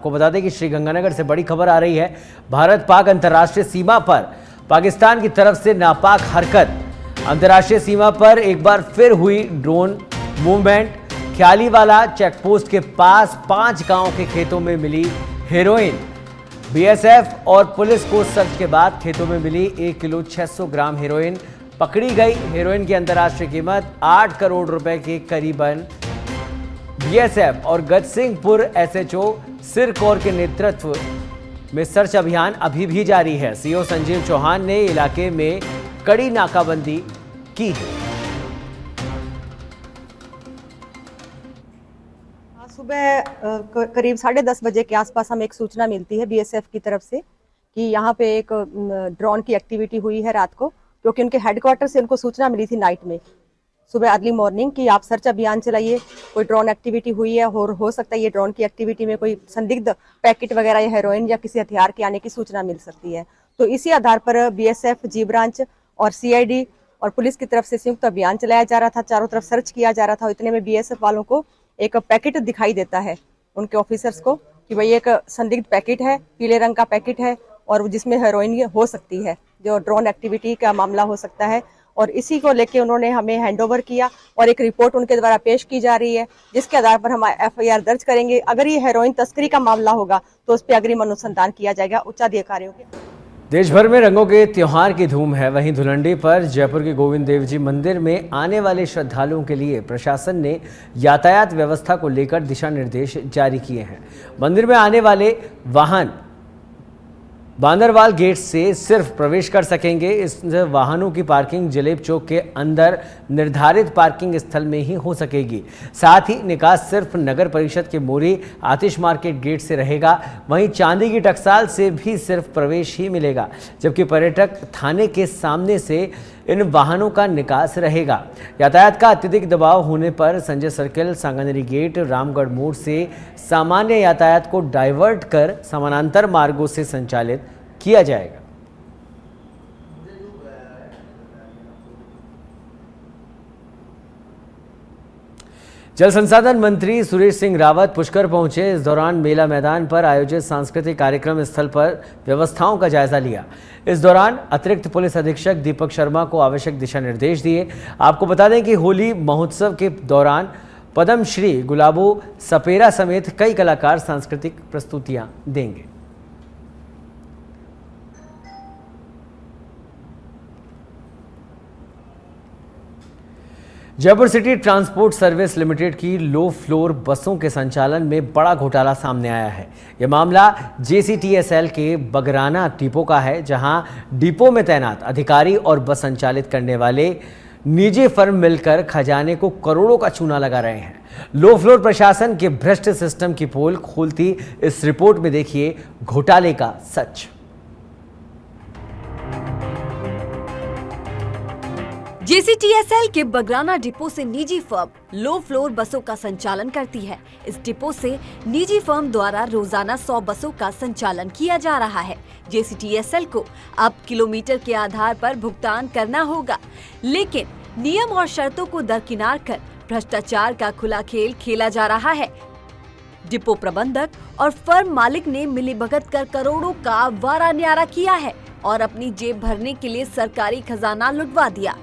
आपको बता दें कि श्रीगंगानगर से बड़ी खबर आ रही है। भारत पाक अंतर्राष्ट्रीय सीमा पर पाकिस्तान की तरफ से नापाक हरकत। अंतर्राष्ट्रीय सीमा पर एक बार फिर हुई ड्रोन मूवमेंट। ख्यालीवाला चेकपोस्ट के पास 5 गांव के खेतों में मिली हेरोइन। बीएसएफ और पुलिस को सर्च के बाद खेतों में मिली 1 किलो 600 ग्राम हेरोइन पकड़ी गई। हेरोइन की अंतर्राष्ट्रीय कीमत 8 करोड़ रुपए के करीबन। बीएसएफ और गजसिंहपुर एसएचओ सिरकौर के नेतृत्व में सर्च अभियान अभी भी जारी है। सीओ संजीव चौहान ने इलाके में कड़ी नाकाबंदी की है। सुबह करीब 10:30 बजे के आसपास हमें एक सूचना मिलती है बीएसएफ की तरफ से कि यहाँ पे एक ड्रोन की एक्टिविटी हुई है रात को, क्योंकि उनके हेडक्वार्टर से उनको सूचना मिली थी नाइट में, सुबह अर्ली मॉर्निंग, कि आप सर्च अभियान चलाइए, कोई ड्रोन एक्टिविटी हुई है और हो सकता है ये ड्रोन की एक्टिविटी में कोई संदिग्ध पैकेट वगैरह या हेरोइन या किसी हथियार के आने की सूचना मिल सकती है। तो इसी आधार पर बीएसएफ, जी ब्रांच और सीआईडी और पुलिस की तरफ से संयुक्त अभियान चलाया जा रहा था। चारों तरफ सर्च किया जा रहा था। इतने में बीएसएफ वालों को एक पैकेट दिखाई देता है उनके ऑफिसर्स को कि भाई एक संदिग्ध पैकेट है, पीले रंग का पैकेट है और जिसमें हेरोइन हो सकती है, जो ड्रोन एक्टिविटी का मामला हो सकता है। और इसी को लेके उन्होंने हमें हैंडओवर किया और एक रिपोर्ट उनके द्वारा पेश की जा रही है, जिसके आधार पर हम एफआईआर दर्ज करेंगे। अगर ये हेरोइन तस्करी का मामला होगा तो उस पर अग्रिम अनुसंधान किया जाएगा उच्चाधिकारियों के। देश भर में रंगों के त्योहार की धूम है। वहीं धुलंडी पर जयपुर के गोविंद देव जी मंदिर में आने वाले श्रद्धालुओं के लिए प्रशासन ने यातायात व्यवस्था को लेकर दिशा निर्देश जारी किए हैं। मंदिर में आने वाले वाहन बांदरवाल गेट से सिर्फ प्रवेश कर सकेंगे। इस वाहनों की पार्किंग जलेब चौक के अंदर निर्धारित पार्किंग स्थल में ही हो सकेगी। साथ ही निकास सिर्फ नगर परिषद के मोरी आतिश मार्केट गेट से रहेगा। वहीं चांदी की टकसाल से भी सिर्फ प्रवेश ही मिलेगा, जबकि पर्यटक थाने के सामने से इन वाहनों का निकास रहेगा। यातायात का अत्यधिक दबाव होने पर संजय सर्किल, सांगानेरी गेट, रामगढ़ मोड़ से सामान्य यातायात को डाइवर्ट कर समानांतर मार्गों से संचालित किया जाएगा। जल संसाधन मंत्री सुरेश सिंह रावत पुष्कर पहुंचे। इस दौरान मेला मैदान पर आयोजित सांस्कृतिक कार्यक्रम स्थल पर व्यवस्थाओं का जायजा लिया। इस दौरान अतिरिक्त पुलिस अधीक्षक दीपक शर्मा को आवश्यक दिशा निर्देश दिए। आपको बता दें कि होली महोत्सव के दौरान पद्मश्री गुलाबो सपेरा समेत कई कलाकार सांस्कृतिक प्रस्तुतियां देंगे। Jaipur city transport service limited की लो फ्लोर बसों के संचालन में बड़ा घोटाला सामने आया है। यह मामला जेसीटीएसएल के बगराना डिपो का है, जहां डिपो में तैनात अधिकारी और बस संचालित करने वाले निजी फर्म मिलकर खजाने को करोड़ों का चूना लगा रहे हैं। लो फ्लोर प्रशासन के भ्रष्ट सिस्टम की पोल खोलती इस रिपोर्ट में देखिए घोटाले का सच। जेसीटीएसएल के बगराना डिपो से निजी फर्म लो फ्लोर बसों का संचालन करती है। इस डिपो से निजी फर्म द्वारा रोजाना 100 बसों का संचालन किया जा रहा है। जेसीटीएसएल को अब किलोमीटर के आधार पर भुगतान करना होगा, लेकिन नियम और शर्तों को दरकिनार कर भ्रष्टाचार का खुला खेल खेला जा रहा है। डिपो प्रबंधक और फर्म मालिक ने मिलीभगत कर करोड़ों का वारा न्यारा किया है और अपनी जेब भरने के लिए सरकारी खजाना लुटवा दिया।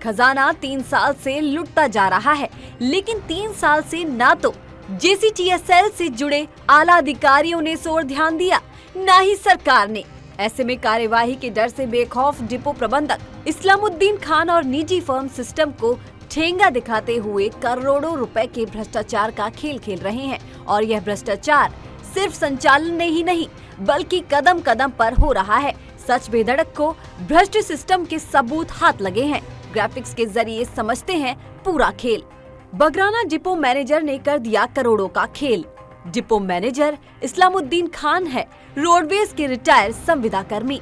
खजाना 3 साल से लुटता जा रहा है, लेकिन 3 साल से ना तो जेसीटीएसएल से जुड़े आला अधिकारियों ने इस ओर ध्यान दिया, न ही सरकार ने। ऐसे में कार्यवाही के डर से बेखौफ डिपो प्रबंधक इस्लामुद्दीन खान और निजी फर्म सिस्टम को ठेंगा दिखाते हुए करोड़ों रुपए के भ्रष्टाचार का खेल खेल रहे हैं। और यह भ्रष्टाचार सिर्फ संचालन में ही नहीं, बल्कि कदम कदम पर हो रहा है। सच बेधड़क को भ्रष्ट सिस्टम के सबूत हाथ लगे हैं। ग्राफिक्स के जरिए समझते हैं पूरा खेल। बगराना डिपो मैनेजर ने कर दिया करोड़ों का खेल। डिपो मैनेजर इस्लामुद्दीन खान है रोडवेज के रिटायर्ड संविदा कर्मी।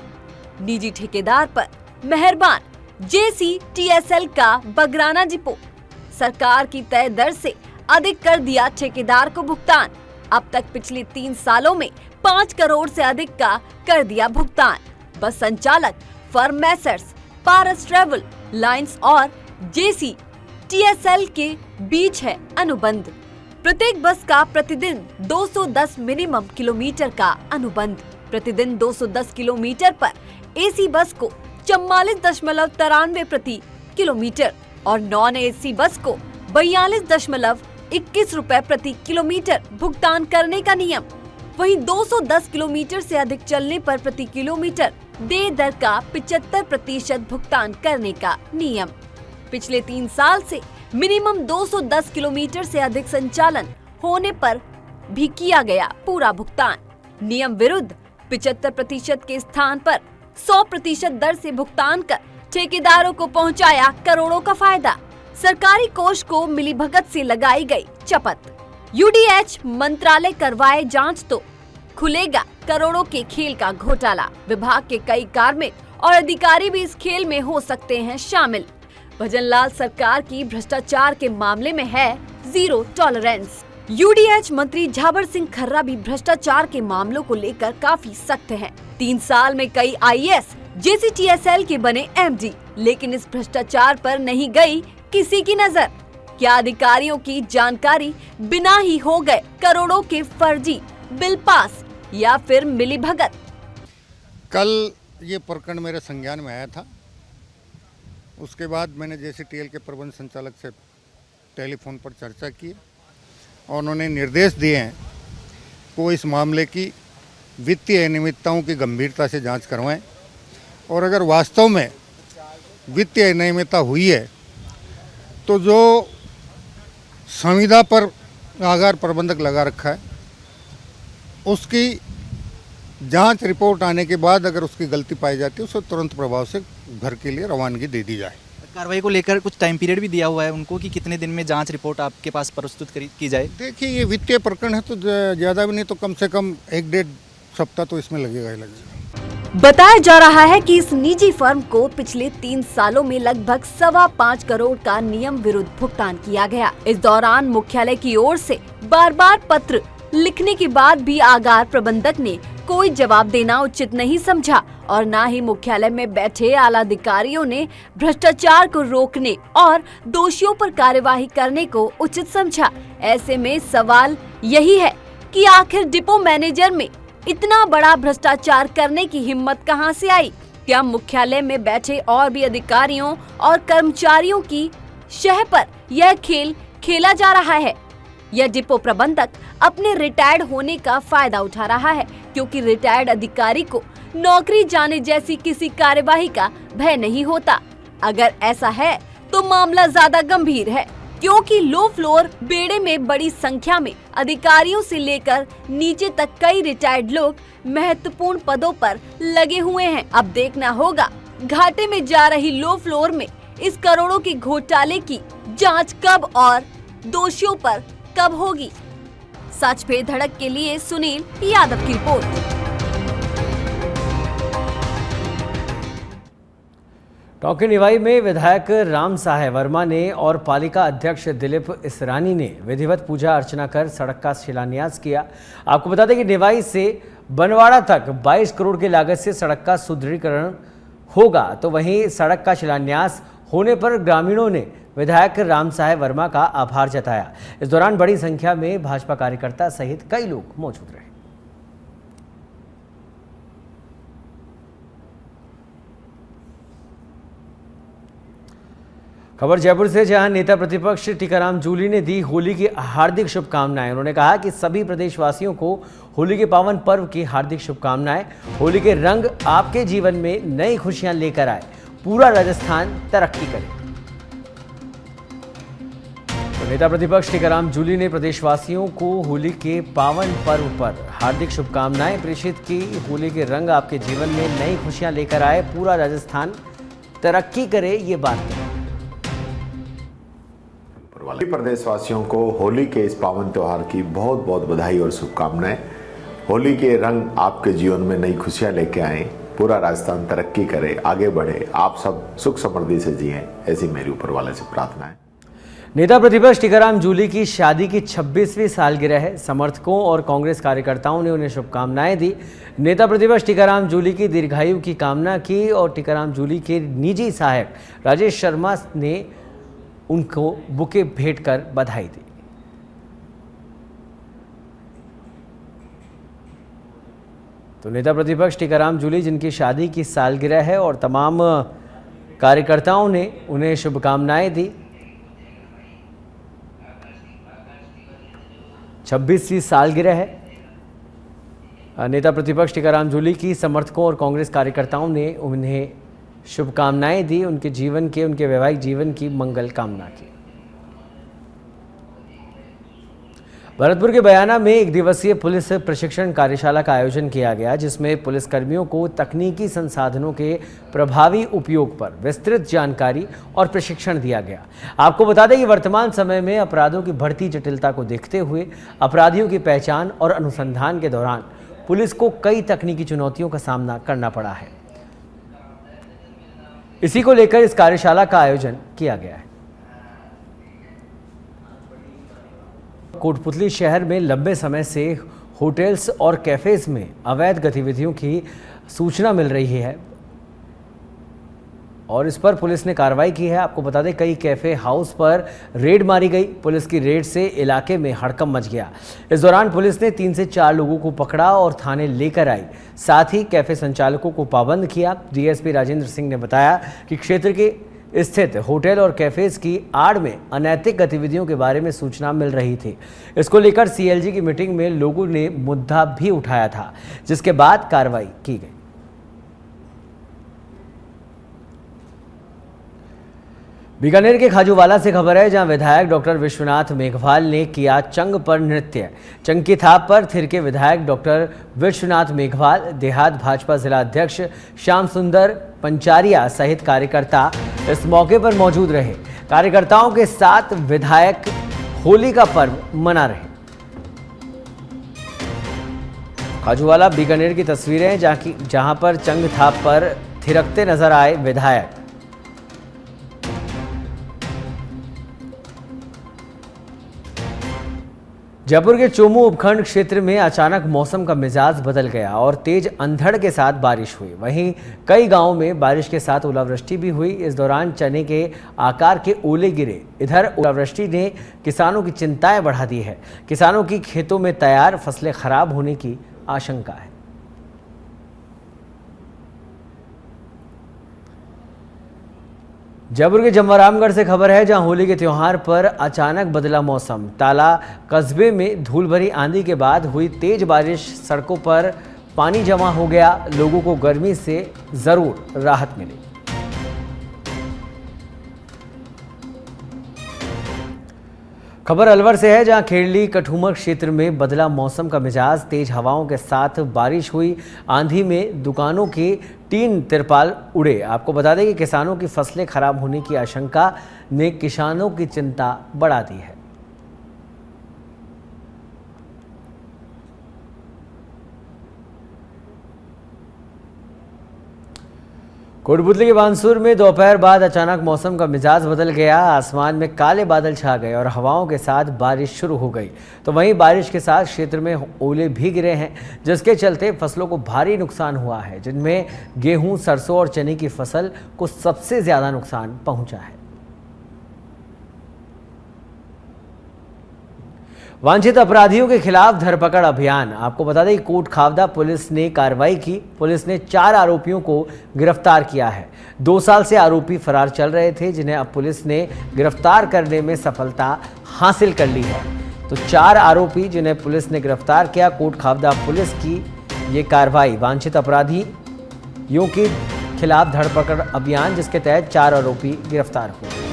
निजी ठेकेदार पर मेहरबान जेसीटीएसएल का बगराना डिपो सरकार की तय दर से अधिक कर दिया ठेकेदार को भुगतान। अब तक पिछले 3 सालों में 5 करोड़ से अधिक का कर दिया भुगतान। बस संचालक फर्म मैसर्स, पारस ट्रेवल लाइंस और जेसीटीएसएल के बीच है अनुबंध। प्रत्येक बस का प्रतिदिन 210 मिनिमम किलोमीटर का अनुबंध। प्रतिदिन 210 किलोमीटर पर एसी बस को 44.93 प्रति किलोमीटर और नॉन एसी बस को 42.21 रुपए प्रति किलोमीटर भुगतान करने का नियम। वहीं 210 किलोमीटर से अधिक चलने पर प्रति किलोमीटर देय दर का 75% भुगतान करने का नियम। पिछले 3 साल से मिनिमम 210 किलोमीटर से अधिक संचालन होने पर भी किया गया पूरा भुगतान। नियम विरुद्ध 75% के स्थान पर 100% दर से भुगतान कर ठेकेदारों को पहुंचाया करोड़ों का फायदा। सरकारी कोष को मिलीभगत से लगाई गई चपत। यूडीएच मंत्रालय करवाए जांच तो खुलेगा करोड़ों के खेल का घोटाला। विभाग के कई कार्मिक और अधिकारी भी इस खेल में हो सकते हैं शामिल। भजनलाल सरकार की भ्रष्टाचार के मामले में है जीरो टॉलरेंस। यूडीएच मंत्री झाबर सिंह खर्रा भी भ्रष्टाचार के मामलों को लेकर काफी सख्त हैं। 3 साल में कई आईएएस जेसीटीएसएल के बने एमडी, लेकिन इस भ्रष्टाचार पर नहीं गई किसी की नजर। क्या अधिकारियों की जानकारी बिना ही हो गए करोड़ों के फर्जी बिल पास या फिर मिलीभगत? कल ये प्रकरण मेरे संज्ञान में आया था। उसके बाद मैंने जेसीटीएल के प्रबंध संचालक से टेलीफोन पर चर्चा की और उन्होंने निर्देश दिए हैं कि वो इस मामले की वित्तीय अनियमितताओं की गंभीरता से जांच करवाएं और अगर वास्तव में वित्तीय अनियमितता हुई है तो जो संविदा पर आगार प्रबंधक लगा रखा है उसकी जांच रिपोर्ट आने के बाद अगर उसकी गलती पाई जाती है उसको तुरंत प्रभाव से घर के लिए रवानगी दे दी जाए। कार्रवाई को लेकर कुछ टाइम पीरियड भी दिया हुआ है उनको कि कितने दिन में जांच रिपोर्ट आपके पास प्रस्तुत की जाए? देखिए, ये वित्तीय प्रकरण है तो ज़्यादा भी नहीं तो कम से कम 1-1.5 सप्ताह तो इसमें लगेगा ही लगेगा। बताया जा रहा है कि इस निजी फर्म को पिछले 3 सालों में लगभग 5.25 करोड़ का नियम विरुद्ध भुगतान किया गया। इस दौरान मुख्यालय की ओर से बार-बार पत्र लिखने के बाद भी आगार प्रबंधक ने कोई जवाब देना उचित नहीं समझा और न ही मुख्यालय में बैठे आला अधिकारियों ने भ्रष्टाचार को रोकने और दोषियों पर कार्यवाही करने को उचित समझा। ऐसे में सवाल यही है कि आखिर डिपो मैनेजर में इतना बड़ा भ्रष्टाचार करने की हिम्मत कहां से आई? क्या मुख्यालय में बैठे और भी अधिकारियों और कर्मचारियों की शह पर यह खेल खेला जा रहा है या डिपो प्रबंधक अपने रिटायर्ड होने का फायदा उठा रहा है क्योंकि रिटायर्ड अधिकारी को नौकरी जाने जैसी किसी कार्यवाही का भय नहीं होता? अगर ऐसा है तो मामला ज्यादा गंभीर है क्योंकि लो फ्लोर बेड़े में बड़ी संख्या में अधिकारियों से लेकर नीचे तक कई रिटायर्ड लोग महत्वपूर्ण पदों पर लगे हुए हैं। अब देखना होगा घाटे में जा रही लो फ्लोर में इस करोड़ों के घोटाले की जांच कब और दोषियों पर कब होगी। सच पे धड़क के लिए सुनील यादव की रिपोर्ट। टोंके निवाई में विधायक राम साहे वर्मा ने और पालिका अध्यक्ष दिलीप इसरानी ने विधिवत पूजा अर्चना कर सड़क का शिलान्यास किया। आपको बता दें कि निवाई से बनवाड़ा तक 22 करोड़ की लागत से सड़क का सुदृढ़ीकरण होगा, तो वहीं सड़क का शिलान्यास होने पर ग्रामीणों ने विधायक राम साहे वर्मा का आभार जताया। इस दौरान बड़ी संख्या में भाजपा कार्यकर्ता सहित कई लोग मौजूद रहे। खबर जयपुर से, जहां नेता प्रतिपक्ष टीकाराम जूली ने दी होली की हार्दिक शुभकामनाएं। उन्होंने कहा कि सभी प्रदेशवासियों को होली के पावन पर्व की हार्दिक शुभकामनाएं। होली के रंग आपके जीवन में नई खुशियां लेकर आए, पूरा राजस्थान तरक्की करे। तो नेता प्रतिपक्ष टीकाराम जूली ने प्रदेशवासियों को होली के पावन पर्व पर हार्दिक शुभकामनाएं प्रेषित की। होली के रंग आपके जीवन में नई खुशियां लेकर आए, पूरा राजस्थान तरक्की करे, ये बात है। प्रदेशवासियों को होली के इस पावन त्योहार की बहुत बहुत बधाई और शुभकामनाएं। होली के रंग आपके जीवन में नई खुशियां लेके आए, पूरा राजस्थान तरक्की करे, आगे बढ़े, आप सब सुख समृद्धि से जिएं, ऐसी मेरी ऊपर वाले से प्रार्थना है। नेता प्रतिपक्ष टीकाराम जूली की शादी की 26वीं सालगिरह है। समर्थकों और कांग्रेस कार्यकर्ताओं ने उन्हें शुभकामनाएं दी। नेता प्रतिपक्ष टीकाराम जूली की दीर्घायु की कामना की और टीकाराम जूली के निजी सहायक राजेश शर्मा ने उनको बुके भेंट कर बधाई दी। तो नेता प्रतिपक्ष टीकाराम जूली, जिनकी शादी की सालगिरह है और तमाम कार्यकर्ताओं ने उन्हें शुभकामनाएं दी। 26वीं सालगिरह है। नेता प्रतिपक्ष टीकाराम जूली की समर्थकों और कांग्रेस कार्यकर्ताओं ने उन्हें शुभकामनाएं दी, उनके जीवन के, उनके वैवाहिक जीवन की मंगल कामना की। भरतपुर के बयाना में एक दिवसीय पुलिस प्रशिक्षण कार्यशाला का आयोजन किया गया, जिसमें पुलिसकर्मियों को तकनीकी संसाधनों के प्रभावी उपयोग पर विस्तृत जानकारी और प्रशिक्षण दिया गया। आपको बता दें कि वर्तमान समय में अपराधों की बढ़ती जटिलता को देखते हुए अपराधियों की पहचान और अनुसंधान के दौरान पुलिस को कई तकनीकी चुनौतियों का सामना करना पड़ा है। इसी को लेकर इस कार्यशाला का आयोजन किया गया है। कोटपुतली शहर में लंबे समय से होटल्स और कैफेज में अवैध गतिविधियों की सूचना मिल रही है और इस पर पुलिस ने कार्रवाई की है। आपको बता दें, कई कैफे हाउस पर रेड मारी गई। पुलिस की रेड से इलाके में हड़कंप मच गया। इस दौरान पुलिस ने 3 से 4 लोगों को पकड़ा और थाने लेकर आई। साथ ही कैफे संचालकों को पाबंद किया। डीएसपी राजेंद्र सिंह ने बताया कि क्षेत्र के स्थित होटल और कैफेज की आड़ में अनैतिक गतिविधियों के बारे में सूचना मिल रही थी। इसको लेकर सीएलजी की मीटिंग में लोगों ने मुद्दा भी उठाया था, जिसके बाद कार्रवाई की गई। बीकानेर के खाजूवाला से खबर है, जहां विधायक डॉक्टर विश्वनाथ मेघवाल ने किया चंग पर नृत्य। चंग की थाप पर थिरके विधायक डॉक्टर विश्वनाथ मेघवाल। देहात भाजपा जिला अध्यक्ष श्याम सुंदर पंचारिया सहित कार्यकर्ता इस मौके पर मौजूद रहे। कार्यकर्ताओं के साथ विधायक होली का पर्व मना रहे। खाजूवाला बीकानेर की तस्वीरें, जहां पर चंग थाप पर थिरकते नजर आए विधायक। जयपुर के चोमू उपखंड क्षेत्र में अचानक मौसम का मिजाज बदल गया और तेज अंधड़ के साथ बारिश हुई। वहीं कई गांवों में बारिश के साथ ओलावृष्टि भी हुई। इस दौरान चने के आकार के ओले गिरे। इधर ओलावृष्टि ने किसानों की चिंताएं बढ़ा दी है। किसानों की खेतों में तैयार फसलें खराब होने की आशंका है। जयपुर के जमवारामगढ़ से खबर है, जहां होली के त्योहार पर अचानक बदला मौसम। ताला कस्बे में धूल भरी आंधी के बाद हुई तेज बारिश, सड़कों पर पानी जमा हो गया। लोगों को गर्मी से जरूर राहत मिली। खबर अलवर से है, जहां खेड़ली कठूमर क्षेत्र में बदला मौसम का मिजाज। तेज हवाओं के साथ बारिश हुई। आंधी में दुकानों के टीन तिरपाल उड़े। आपको बता दें कि किसानों की फसलें खराब होने की आशंका ने किसानों की चिंता बढ़ा दी है। कोटपुतली के बानसूर में दोपहर बाद अचानक मौसम का मिजाज बदल गया। आसमान में काले बादल छा गए और हवाओं के साथ बारिश शुरू हो गई। तो वहीं बारिश के साथ क्षेत्र में ओले भी गिरे हैं, जिसके चलते फसलों को भारी नुकसान हुआ है, जिनमें गेहूं, सरसों और चने की फसल को सबसे ज्यादा नुकसान पहुंचा है। वांछित अपराधियों के खिलाफ धरपकड़ अभियान। आपको बता दें, कोट खावदा पुलिस ने कार्रवाई की। पुलिस ने 4 आरोपियों को गिरफ्तार किया है। 2 साल से आरोपी फरार चल रहे थे, जिन्हें अब पुलिस ने गिरफ्तार करने में सफलता हासिल कर ली है। तो 4 आरोपी जिन्हें पुलिस ने गिरफ्तार किया। कोट खावदा पुलिस की ये कार्रवाई वांछित अपराधियों के खिलाफ धरपकड़ अभियान, जिसके तहत 4 आरोपी गिरफ्तार हुए।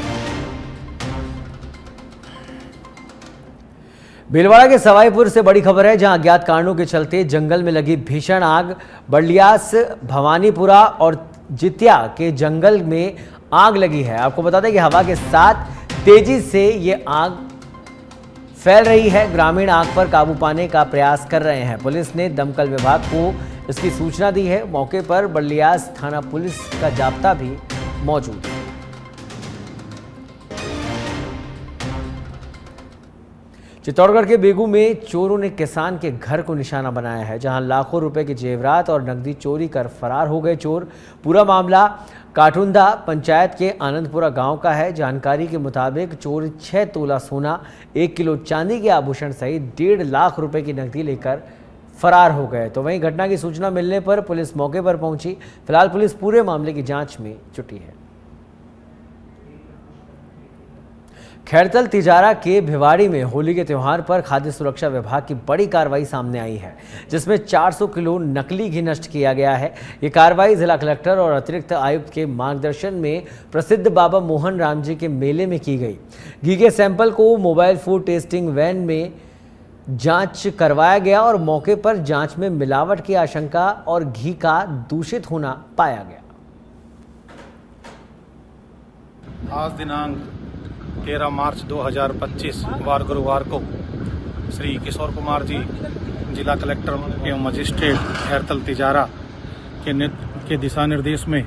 भीलवाड़ा के सवाईपुर से बड़ी खबर है, जहां अज्ञात कारणों के चलते जंगल में लगी भीषण आग। बड़लियास, भवानीपुरा और जितिया के जंगल में आग लगी है। आपको बता दें कि हवा के साथ तेजी से ये आग फैल रही है। ग्रामीण आग पर काबू पाने का प्रयास कर रहे हैं। पुलिस ने दमकल विभाग को इसकी सूचना दी है। मौके पर बड़लियास थाना पुलिस का जाब्ता भी मौजूद है। चित्तौड़गढ़ के बेगू में चोरों ने किसान के घर को निशाना बनाया है, जहां लाखों रुपए के जेवरात और नकदी चोरी कर फरार हो गए चोर। पूरा मामला काठुंदा पंचायत के आनंदपुरा गांव का है। जानकारी के मुताबिक चोर 6 तोला सोना, 1 किलो चांदी के आभूषण सहित 1.5 लाख रुपए की नकदी लेकर फरार हो गए। तो वहीं घटना की सूचना मिलने पर पुलिस मौके पर पहुंची। फिलहाल पुलिस पूरे मामले की जांच में जुटी है। खैरतल तिजारा के भिवाड़ी में होली के त्यौहार पर खाद्य सुरक्षा विभाग की बड़ी कार्रवाई सामने आई है, जिसमें 400 किलो नकली घी नष्ट किया गया है। ये कार्रवाई जिला कलेक्टर और अतिरिक्त आयुक्त के मार्गदर्शन में प्रसिद्ध बाबा मोहन राम जी के मेले में की गई। घी के सैंपल को मोबाइल फूड टेस्टिंग वैन में जांच करवाया गया और मौके पर जांच में मिलावट की आशंका और घी का दूषित होना पाया गया। आज दिनांक 13 मार्च 2025 वार गुरुवार को श्री किशोर कुमार जी जिला कलेक्टर एवं मजिस्ट्रेट खैरतल तिजारा के दिशा निर्देश में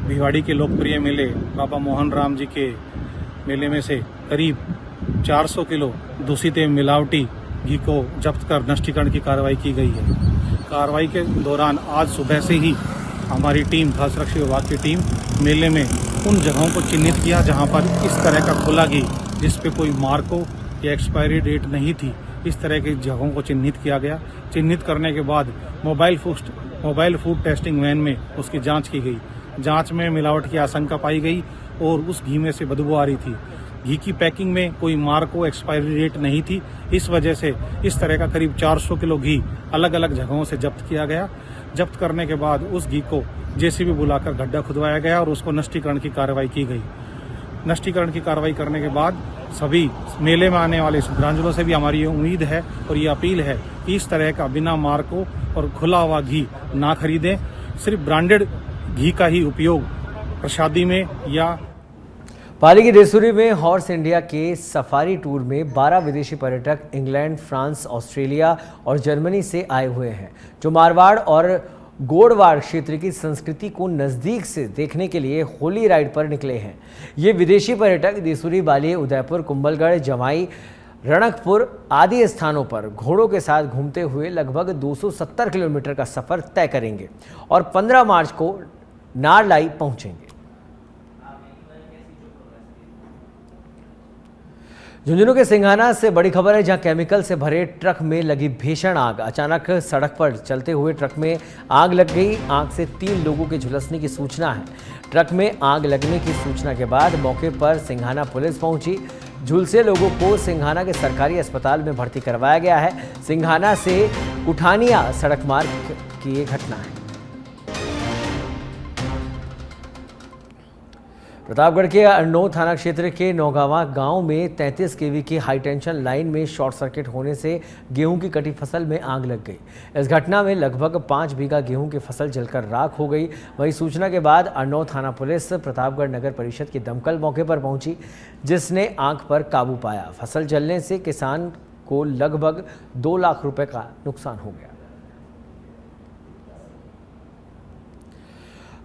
भिवाड़ी के लोकप्रिय मेले बाबा मोहन राम जी के मेले में से करीब 400 किलो दूषित एवं मिलावटी घी को जब्त कर नष्टीकरण की कार्रवाई की गई है। कार्रवाई के दौरान आज सुबह से ही हमारी टीम, खाद्य सुरक्षा विभाग की टीम मेले में उन जगहों को चिन्हित किया जहां पर इस तरह का खुला घी जिस पे कोई मार्को या एक्सपायरी डेट नहीं थी, इस तरह की जगहों को चिन्हित किया गया। चिन्हित करने के बाद मोबाइल फूड टेस्टिंग वैन में उसकी जांच की गई। जांच में मिलावट की आशंका पाई गई और उस घी में से बदबू आ रही थी। घी की पैकिंग में कोई मार्को एक्सपायरी डेट नहीं थी। इस वजह से इस तरह का करीब 400 किलो घी अलग अलग जगहों से जब्त किया गया। जब्त करने के बाद उस घी को जेसीबी बुलाकर गड्ढा खुदवाया गया और उसको नष्टीकरण की कार्रवाई की गई। नष्टीकरण की कार्रवाई करने के बाद सभी मेले में आने वाले श्रद्धालुओं से भी हमारी ये उम्मीद है और ये अपील है कि इस तरह का बिना मार्को और खुला हुआ घी ना खरीदें। सिर्फ ब्रांडेड घी का ही उपयोग प्रसादी में या पाली की देसूरी में हॉर्स इंडिया के सफारी टूर में 12 विदेशी पर्यटक इंग्लैंड, फ्रांस, ऑस्ट्रेलिया और जर्मनी से आए हुए हैं, जो मारवाड़ और गोड़वाड़ क्षेत्र की संस्कृति को नज़दीक से देखने के लिए होली राइड पर निकले हैं। ये विदेशी पर्यटक देसूरी, बाली, उदयपुर, कुंभलगढ़, जमाई, रणकपुर आदि स्थानों पर घोड़ों के साथ घूमते हुए लगभग 270 किलोमीटर का सफ़र तय करेंगे और 15 मार्च को नारलाई पहुंचेंगे। झुंझुनू के सिंघाना से बड़ी खबर है, जहां केमिकल से भरे ट्रक में लगी भीषण आग। अचानक सड़क पर चलते हुए ट्रक में आग लग गई। आग से 3 लोगों के झुलसने की सूचना है। ट्रक में आग लगने की सूचना के बाद मौके पर सिंघाना पुलिस पहुंची। झुलसे लोगों को सिंघाना के सरकारी अस्पताल में भर्ती करवाया गया है। सिंघाना से कुठानिया सड़क मार्ग की ये घटना है। प्रतापगढ़ के अरनोद थाना क्षेत्र के नौगावा गांव में 33 केवी की हाई टेंशन लाइन में शॉर्ट सर्किट होने से गेहूं की कटी फसल में आग लग गई। इस घटना में लगभग 5 बीघा गेहूं की फसल जलकर राख हो गई। वहीं सूचना के बाद अरनोद थाना पुलिस प्रतापगढ़ नगर परिषद की दमकल मौके पर पहुंची, जिसने आग पर काबू पाया। फसल जलने से किसान को लगभग 2 लाख रुपए का नुकसान हो गया।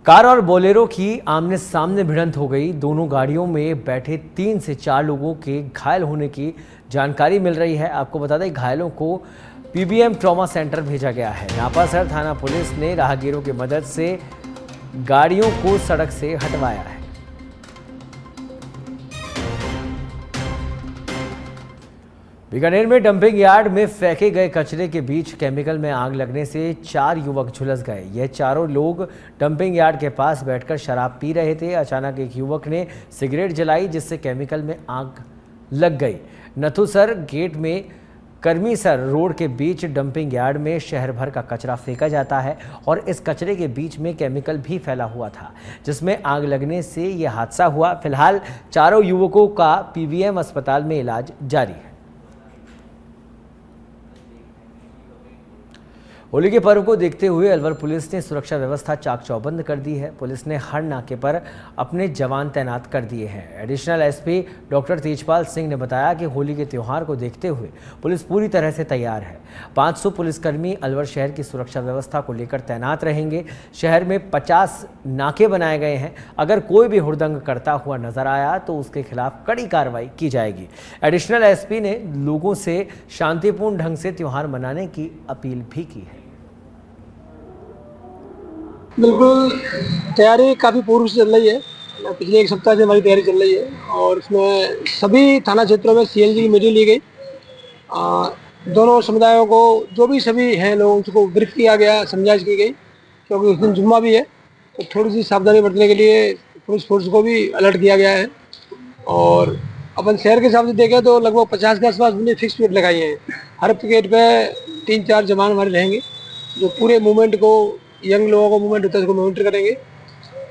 कार और बोलेरो की आमने सामने भिड़ंत हो गई। दोनों गाड़ियों में बैठे 3 से 4 लोगों के घायल होने की जानकारी मिल रही है। आपको बता दें, घायलों को पीबीएम ट्रॉमा सेंटर भेजा गया है। नापासर थाना पुलिस ने राहगीरों की मदद से गाड़ियों को सड़क से हटवाया है। बीकानेर में डंपिंग यार्ड में फेंके गए कचरे के बीच केमिकल में आग लगने से 4 युवक झुलस गए। ये चारों लोग डंपिंग यार्ड के पास बैठकर शराब पी रहे थे। अचानक एक युवक ने सिगरेट जलाई, जिससे केमिकल में आग लग गई। नथुसर गेट में कर्मीसर रोड के बीच डंपिंग यार्ड में शहर भर का कचरा फेंका जाता है और इस कचरे के बीच में केमिकल भी फैला हुआ था, जिसमें आग लगने से यह हादसा हुआ। फिलहाल चारों युवकों का पीबीएम अस्पताल में इलाज जारी है। होली के पर्व को देखते हुए अलवर पुलिस ने सुरक्षा व्यवस्था चाक चौबंद कर दी है। पुलिस ने हर नाके पर अपने जवान तैनात कर दिए हैं। Additional SP doctor Tejpal Singh ने बताया कि होली के त्यौहार को देखते हुए पुलिस पूरी तरह से तैयार है। 500 पुलिसकर्मी अलवर शहर की सुरक्षा व्यवस्था को लेकर तैनात रहेंगे। शहर में 50 नाके बनाए गए हैं। अगर कोई भी हुड़दंग करता हुआ नजर आया तो उसके खिलाफ कड़ी कार्रवाई की जाएगी। एडिशनल एसपी ने लोगों से शांतिपूर्ण ढंग से त्यौहार मनाने की अपील भी की है। बिल्कुल, तैयारी काफ़ी पूर्व से चल रही है। पिछले 1 सप्ताह से हमारी तैयारी चल रही है और इसमें सभी थाना क्षेत्रों में सीएनजी की मीटिंग ली गई। दोनों समुदायों को जो भी सभी हैं लोग उनको ब्रीफ किया गया, समझाइश की गई, क्योंकि उस दिन जुम्मा भी है तो थोड़ी सी सावधानी बरतने के लिए पुलिस फोर्स को भी अलर्ट किया गया है। और अपन शहर के हिसाब से देखें तो लगभग 50 के आसपास हमने फिक्स पिकेट लगाई है। हर पिकेट पे 3-4 जवान हमारे रहेंगे जो पूरे मूवमेंट को, यंग लोगों को मूवमेंट होता है उसको मॉनिटर करेंगे।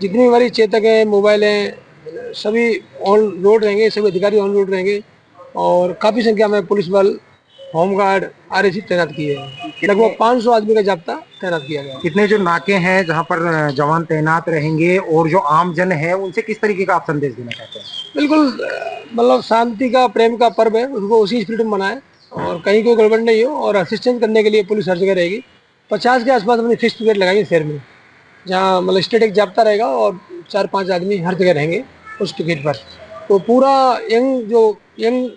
जितनी हमारी चेतक है, मोबाइल हैं, सभी ऑन रोड रहेंगे, सभी अधिकारी ऑन रोड रहेंगे और काफ़ी संख्या में पुलिस बल, होमगार्ड, आरएसी तैनात किए हैं। लगभग 500 आदमी का जाब्ता तैनात किया गया है। कितने जो नाके हैं जहां पर जवान तैनात रहेंगे और जो आम जन है उनसे किस तरीके का आप संदेश देना चाहते हैं? बिल्कुल मतलब शांति का, प्रेम का पर्व है, उसको उसी स्पिरिट में मनाएं और कहीं कोई गड़बड़ नहीं हो। और असिस्टेंस करने के लिए पुलिस हर जगह रहेगी। 50 के आसपास हमने फिक्स पिकेट लगाएंगे शहर में, जहाँ मतलब स्टेटिक जाब्ता रहेगा और 4-5 आदमी हर जगह रहेंगे उस टिकट पर। तो पूरा यंग